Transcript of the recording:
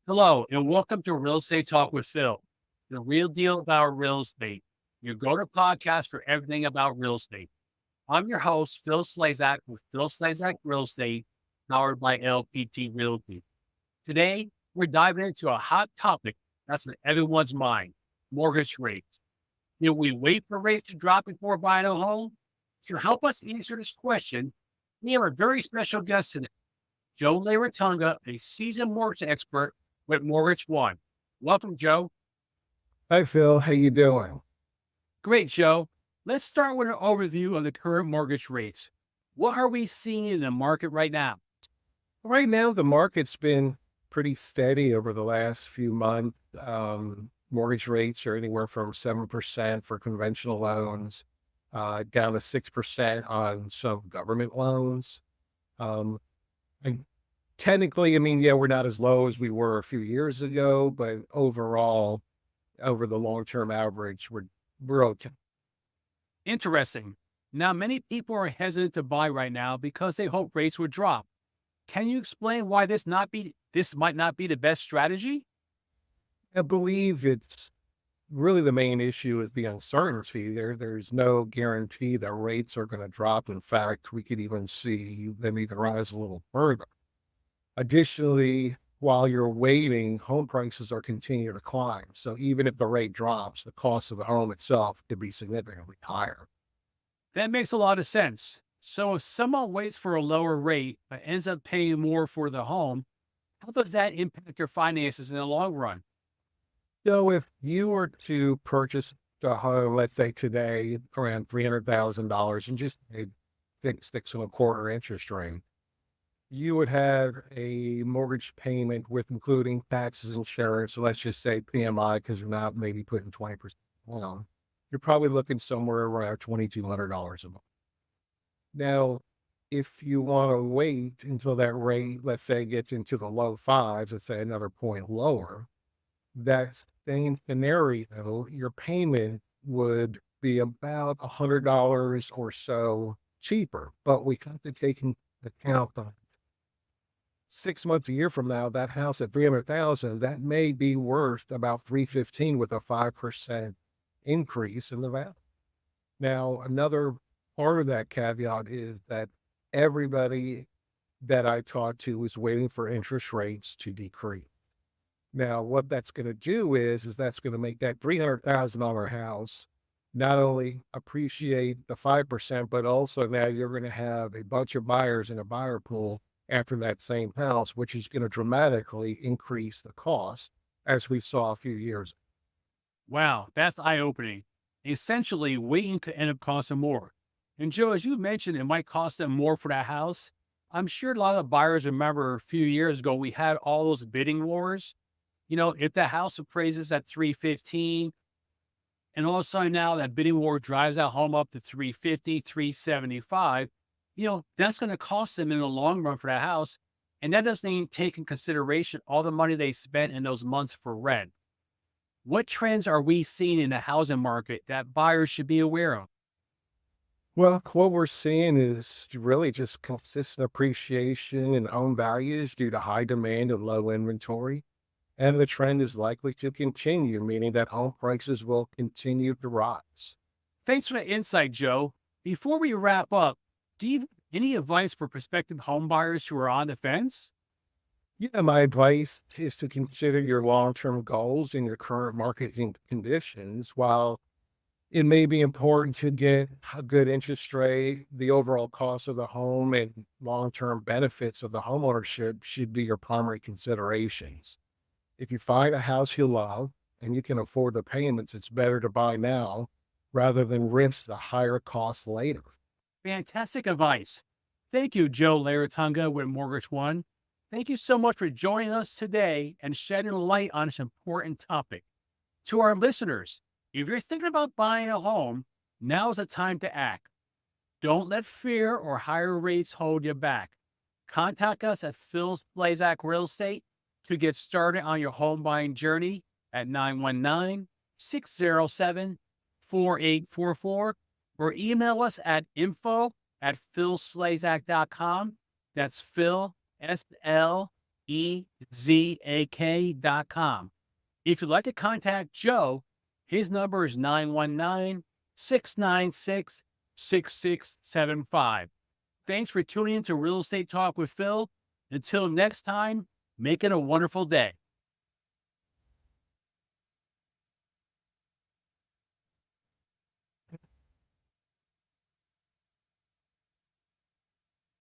Hello, and welcome to Real Estate Talk with Phil, the real deal about real estate. Your go-to podcast for everything about real estate. I'm your host, Phil Slezak with Phil Slezak Real Estate, powered by LPT Realty. Today, we're diving into a hot topic that's on everyone's mind, mortgage rates. Will we wait for rates to drop before buying a home? To help us answer this question, we have a very special guest today, Joe Laratunga, a seasoned mortgage expert with Mortgage One. Welcome, Joe. Hi, Phil. How you doing? Great, Joe. Let's start with an overview of the current mortgage rates. What are we seeing in the market right now? Right now, the market's been pretty steady over the last few months. Mortgage rates are anywhere from 7% for conventional loans, down to 6% on some government loans. And technically, yeah, we're not as low as we were a few years ago, but overall, over the long-term average, we're okay. Interesting. Now, many people are hesitant to buy right now because they hope rates would drop. Can you explain why this might not be the best strategy? I believe it's really the main issue is the uncertainty. There's no guarantee that rates are going to drop. In fact, we could even see them even rise a little further. Additionally, while you're waiting, home prices are continuing to climb. So even if the rate drops, the cost of the home itself could be significantly higher. That makes a lot of sense. So if someone waits for a lower rate but ends up paying more for the home, how does that impact their finances in the long run? So if you were to purchase a home, let's say today, around $300,000 and just a fixed 6.25% interest rate, you would have a mortgage payment with including taxes, insurance. So let's just say PMI, because you're not maybe putting 20% down. You're probably looking somewhere around $2,200 a month. Now, if you want to wait until that rate, let's say, gets into the low fives, let's say another point lower, that same scenario, your payment would be about $100 or so cheaper. But we have to take into account that 6 months, a year from now, that house at 300,000, that may be worth about 315 with a 5% increase in the value. Now, another part of that caveat is that everybody that I talk to is waiting for interest rates to decrease. Now, what that's going to do is that's going to make that $300,000 house not only appreciate the 5%, but also now you're going to have a bunch of buyers in a buyer pool after that same house, which is going to dramatically increase the cost, as we saw a few years ago. Wow, that's eye-opening. Essentially, waiting could end up costing more. And Joe, as you mentioned, it might cost them more for that house. I'm sure a lot of buyers remember a few years ago, we had all those bidding wars. If the house appraises at 315, and all of a sudden now that bidding war drives that home up to 350, 375, that's going to cost them in the long run for that house. And that doesn't even take in consideration all the money they spent in those months for rent. What trends are we seeing in the housing market that buyers should be aware of? Well, what we're seeing is really just consistent appreciation in home values due to high demand and low inventory. And the trend is likely to continue, meaning that home prices will continue to rise. Thanks for the insight, Joe. Before we wrap up, do you have any advice for prospective home buyers who are on the fence? Yeah, my advice is to consider your long-term goals and your current marketing conditions. While it may be important to get a good interest rate, the overall cost of the home and long-term benefits of the homeownership should be your primary considerations. If you find a house you love and you can afford the payments, it's better to buy now rather than risk the higher cost later. Fantastic advice. Thank you, Joe Laratunga with Mortgage One. Thank you so much for joining us today and shedding light on this important topic. To our listeners, if you're thinking about buying a home, now is the time to act. Don't let fear or higher rates hold you back. Contact us at Phil Slezak Real Estate to get started on your home buying journey at 919-607-4844 or email us at info@philslezak.com. That's Phil, SLEZAK SoldZeroCommission.com. If you'd like to contact Joe, his number is 919-696-6675. Thanks for tuning in to Real Estate Talk with Phil. Until next time, make it a wonderful day.